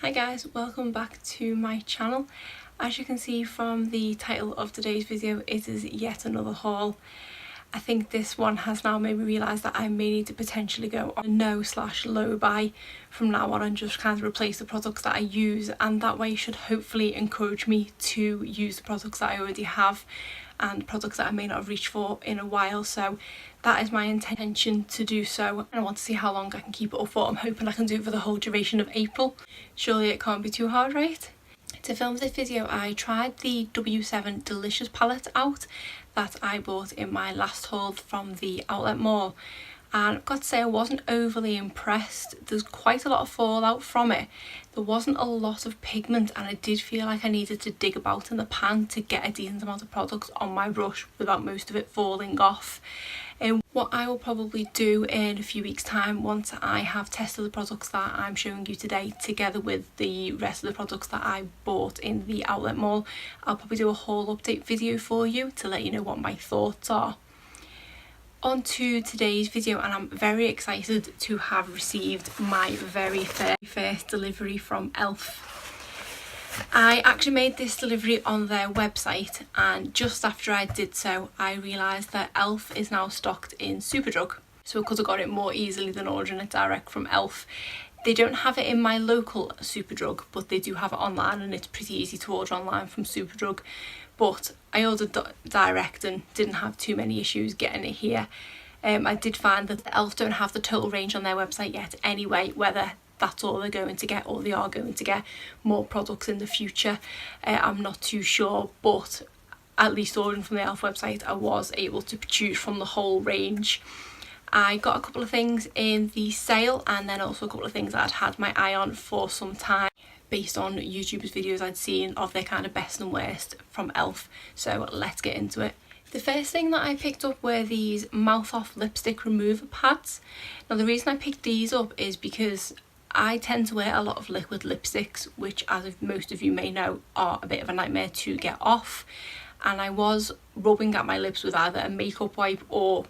Hi guys, welcome back to my channel. As you can see from the title of today's video, it is yet another haul. I think this one has now made me realise that I may need to potentially go on a no/low buy from now on and just kind of replace the products that I use, and that way should hopefully encourage me to use the products that I already have and products that I may not have reached for in a while. So that is my intention to do so, and I want to see how long I can keep it up for. I'm hoping I can do it for the whole duration of April. Surely it can't be too hard, right? To film this video I tried the W7 Delicious palette out that I bought in my last haul from the outlet mall, and I've got to say I wasn't overly impressed. There's quite a lot of fallout from it. There wasn't a lot of pigment, and I did feel like I needed to dig about in the pan to get a decent amount of product on my brush without most of it falling off. And what I will probably do in a few weeks time, once I have tested the products that I'm showing you today together with the rest of the products that I bought in the outlet mall, I'll probably do a haul update video for you to let you know what my thoughts are. On to today's video, and I'm very excited to have received my very first delivery from e.l.f. I actually made this delivery on their website, and just after I did so I realised that e.l.f. is now stocked in Superdrug, so I could have got it more easily than ordering it direct from e.l.f. They don't have it in my local Superdrug, but they do have it online, and it's pretty easy to order online from Superdrug. But I ordered direct and didn't have too many issues getting it here. I did find that e.l.f. don't have the total range on their website yet anyway, whether that's all they're going to get or they are going to get more products in the future. I'm not too sure, but at least ordering from the e.l.f. website I was able to choose from the whole range. I got a couple of things in the sale, and then also a couple of things that I'd had my eye on for some time based on YouTubers' videos I'd seen of their kind of best and worst from e.l.f. So let's get into it. The first thing that I picked up were these mouth off lipstick remover pads. Now the reason I picked these up is because I tend to wear a lot of liquid lipsticks, which, as most of you may know, are a bit of a nightmare to get off, and I was rubbing at my lips with either a makeup wipe or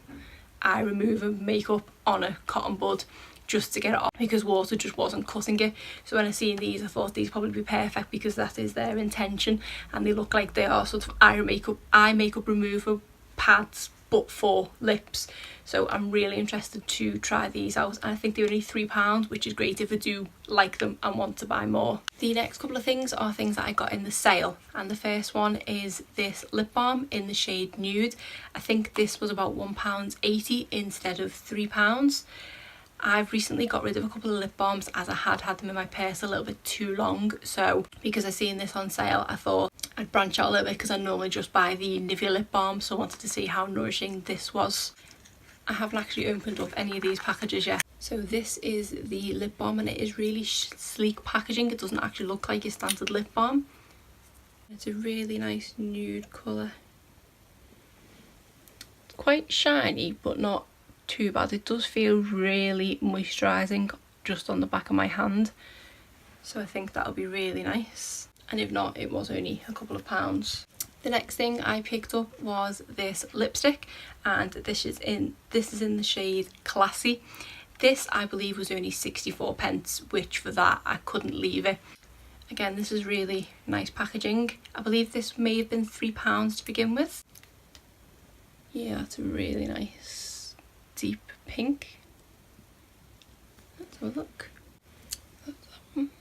eye remover makeup on a cotton bud just to get it off because water just wasn't cutting it. So when I seen these I thought these probably be perfect because that is their intention, and they look like they are sort of eye makeup remover pads but for lips. So I'm really interested to try these out, and I think they're only £3, which is great if I do like them and want to buy more. The next couple of things are things that I got in the sale, and the first one is this lip balm in the shade Nude. I think this was about £1.80 instead of £3. I've recently got rid of a couple of lip balms as I had them in my purse a little bit too long, so because I seen this on sale I thought I'd branch out a little bit because I normally just buy the Nivea lip balm, so I wanted to see how nourishing this was. I haven't actually opened up any of these packages yet. So this is the lip balm, and it is really sleek packaging. It doesn't actually look like your standard lip balm. It's a really nice nude colour. It's quite shiny but not too bad. It does feel really moisturising just on the back of my hand, so I think that'll be really nice, and if not it was only a couple of £. The next thing I picked up was this lipstick, and this is in the shade Classy. This I believe was only 64p, which for that I couldn't leave it. Again, this is really nice packaging. I believe this may have been £3 to begin with. Yeah, that's a really nice deep pink. Let's have a look. That's that one.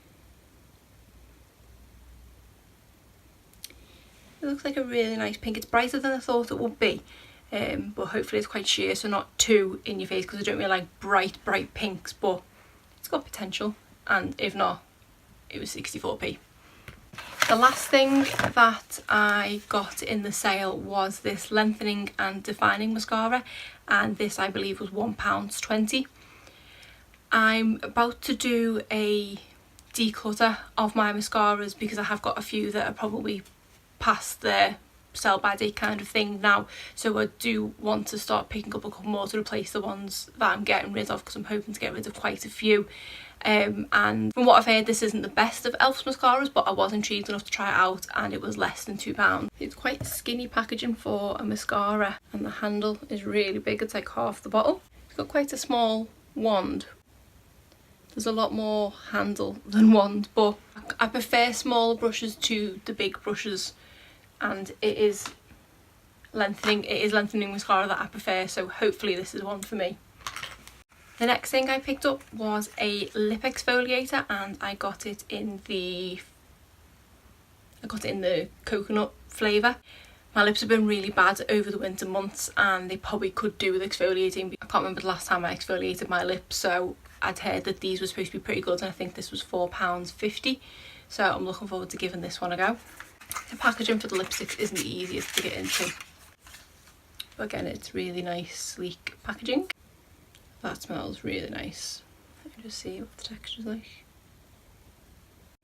It looks like a really nice pink. It's brighter than I thought it would be, but hopefully it's quite sheer, so not too in your face, because I don't really like bright pinks, but it's got potential, and if not, it was 64p. The last thing that I got in the sale was this Lengthening and Defining mascara, and this I believe was £1.20. I'm about to do a declutter of my mascaras because I have got a few that are probably past their sell by date kind of thing now, so I do want to start picking up a couple more to replace the ones that I'm getting rid of, because I'm hoping to get rid of quite a few. And from what I've heard, this isn't the best of e.l.f.'s mascaras, but I was intrigued enough to try it out, and it was less than £2. It's quite skinny packaging for a mascara, and the handle is really big. It's like half the bottle. It's got quite a small wand. There's a lot more handle than wand, but I prefer smaller brushes to the big brushes, and it is lengthening mascara that I prefer, so hopefully this is one for me. The next thing I picked up was a lip exfoliator, and I got it in the coconut flavour. My lips have been really bad over the winter months, and they probably could do with exfoliating. I can't remember the last time I exfoliated my lips, so I'd heard that these were supposed to be pretty good, and I think this was £4.50, so I'm looking forward to giving this one a go. The packaging for the lipsticks isn't the easiest to get into, but again, it's really nice, sleek packaging. That smells really nice. Let me just see what the texture's like.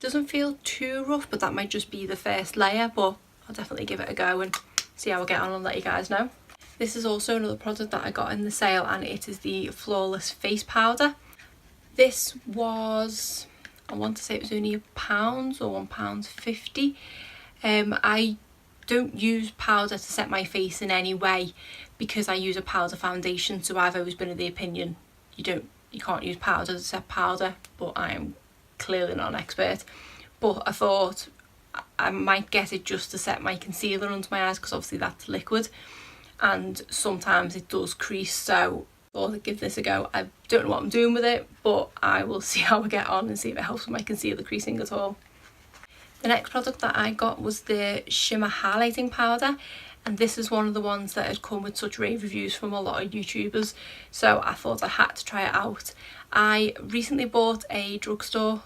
It doesn't feel too rough, but that might just be the first layer, but I'll definitely give it a go and see how I get on and let you guys know. This is also another product that I got in the sale, and it is the Flawless Face Powder. This was, I want to say it was only £1 or £1.50. I don't use powder to set my face in any way because I use a powder foundation, so I've always been of the opinion you can't use powder to set powder, but I am clearly not an expert. But I thought I might get it just to set my concealer under my eyes, because obviously that's liquid and sometimes it does crease, so I thought I'd give this a go. I don't know what I'm doing with it, but I will see how I get on and see if it helps with my concealer creasing at all. The next product that I got was the Shimmer highlighting powder, and this is one of the ones that had come with such rave reviews from a lot of YouTubers, so I thought I had to try it out. I recently bought a drugstore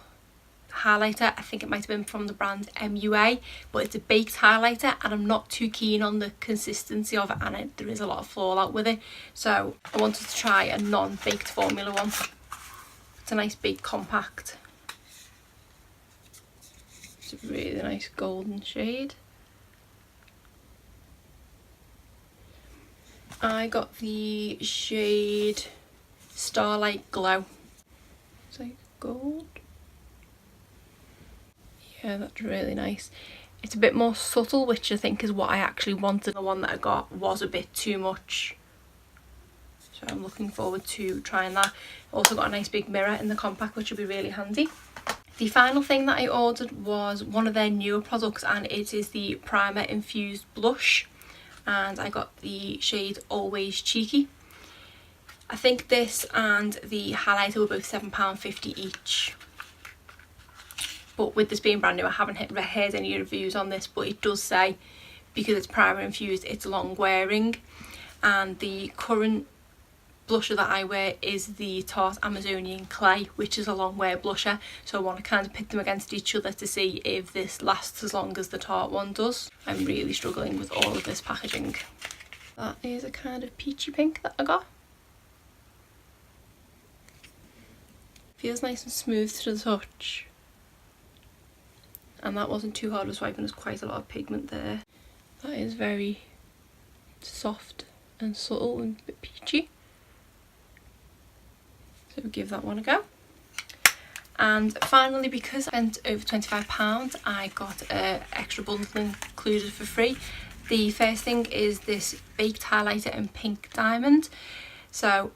highlighter, I think it might have been from the brand MUA, but it's a baked highlighter, and I'm not too keen on the consistency of it, and there is a lot of fallout with it, so I wanted to try a non-baked formula one. It's a nice big compact. It's a really nice golden shade. I got the shade Starlight Glow. It's like gold. Yeah, that's really nice. It's a bit more subtle, which I think is what I actually wanted. The one that I got was a bit too much, so I'm looking forward to trying that. Also got a nice big mirror in the compact, which will be really handy. The final thing that I ordered was one of their newer products, and it is the Primer Infused Blush, and I got the shade Always Cheeky. I think this and the highlighter were both £7.50 each, but with this being brand new I haven't heard any reviews on this, but it does say because it's primer infused it's long wearing, and the current blusher that I wear is the Tarte Amazonian Clay, which is a long wear blusher, so I want to kind of pit them against each other to see if this lasts as long as the Tarte one does. I'm really struggling with all of this packaging. That is a kind of peachy pink that I got. Feels nice and smooth to the touch, and that wasn't too hard of swiping. There's quite a lot of pigment there. That is very soft and subtle and a bit peachy. So we'll give that one a go. And finally, because I spent over £25, I got an extra bundle included for free. The first thing is this baked highlighter in pink diamond. So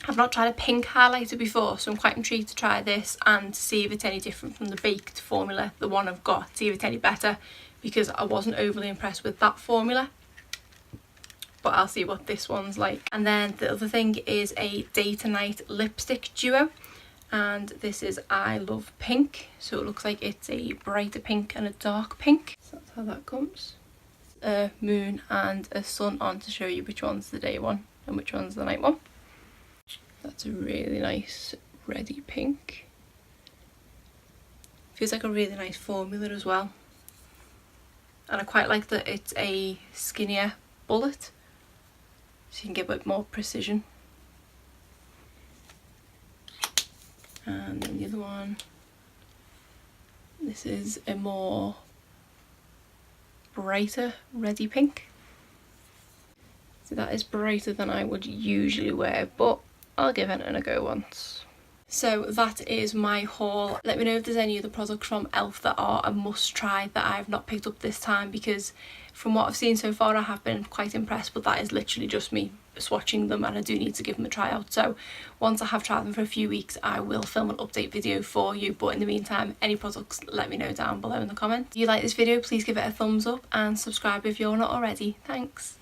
I've not tried a pink highlighter before, so I'm quite intrigued to try this and see if it's any different from the baked formula, the one I've got, see if it's any better, because I wasn't overly impressed with that formula. But I'll see what this one's like. And then the other thing is a day to night lipstick duo, and this is I Love Pink. So it looks like it's a brighter pink and a dark pink. So that's how that comes. A moon and a sun on to show you which one's the day one and which one's the night one. That's a really nice reddy pink. Feels like a really nice formula as well, and I quite like that it's a skinnier bullet, so you can get a bit more precision. And then the other one, this is a more brighter reddy pink. So that is brighter than I would usually wear, but I'll give it a go once. So that is my haul. Let me know if there's any other products from e.l.f. that are a must try that I've not picked up this time, because from what I've seen so far I have been quite impressed, but that is literally just me swatching them and I do need to give them a try out. So once I have tried them for a few weeks I will film an update video for you, but in the meantime any products let me know down below in the comments. If you like this video please give it a thumbs up and subscribe if you're not already. Thanks.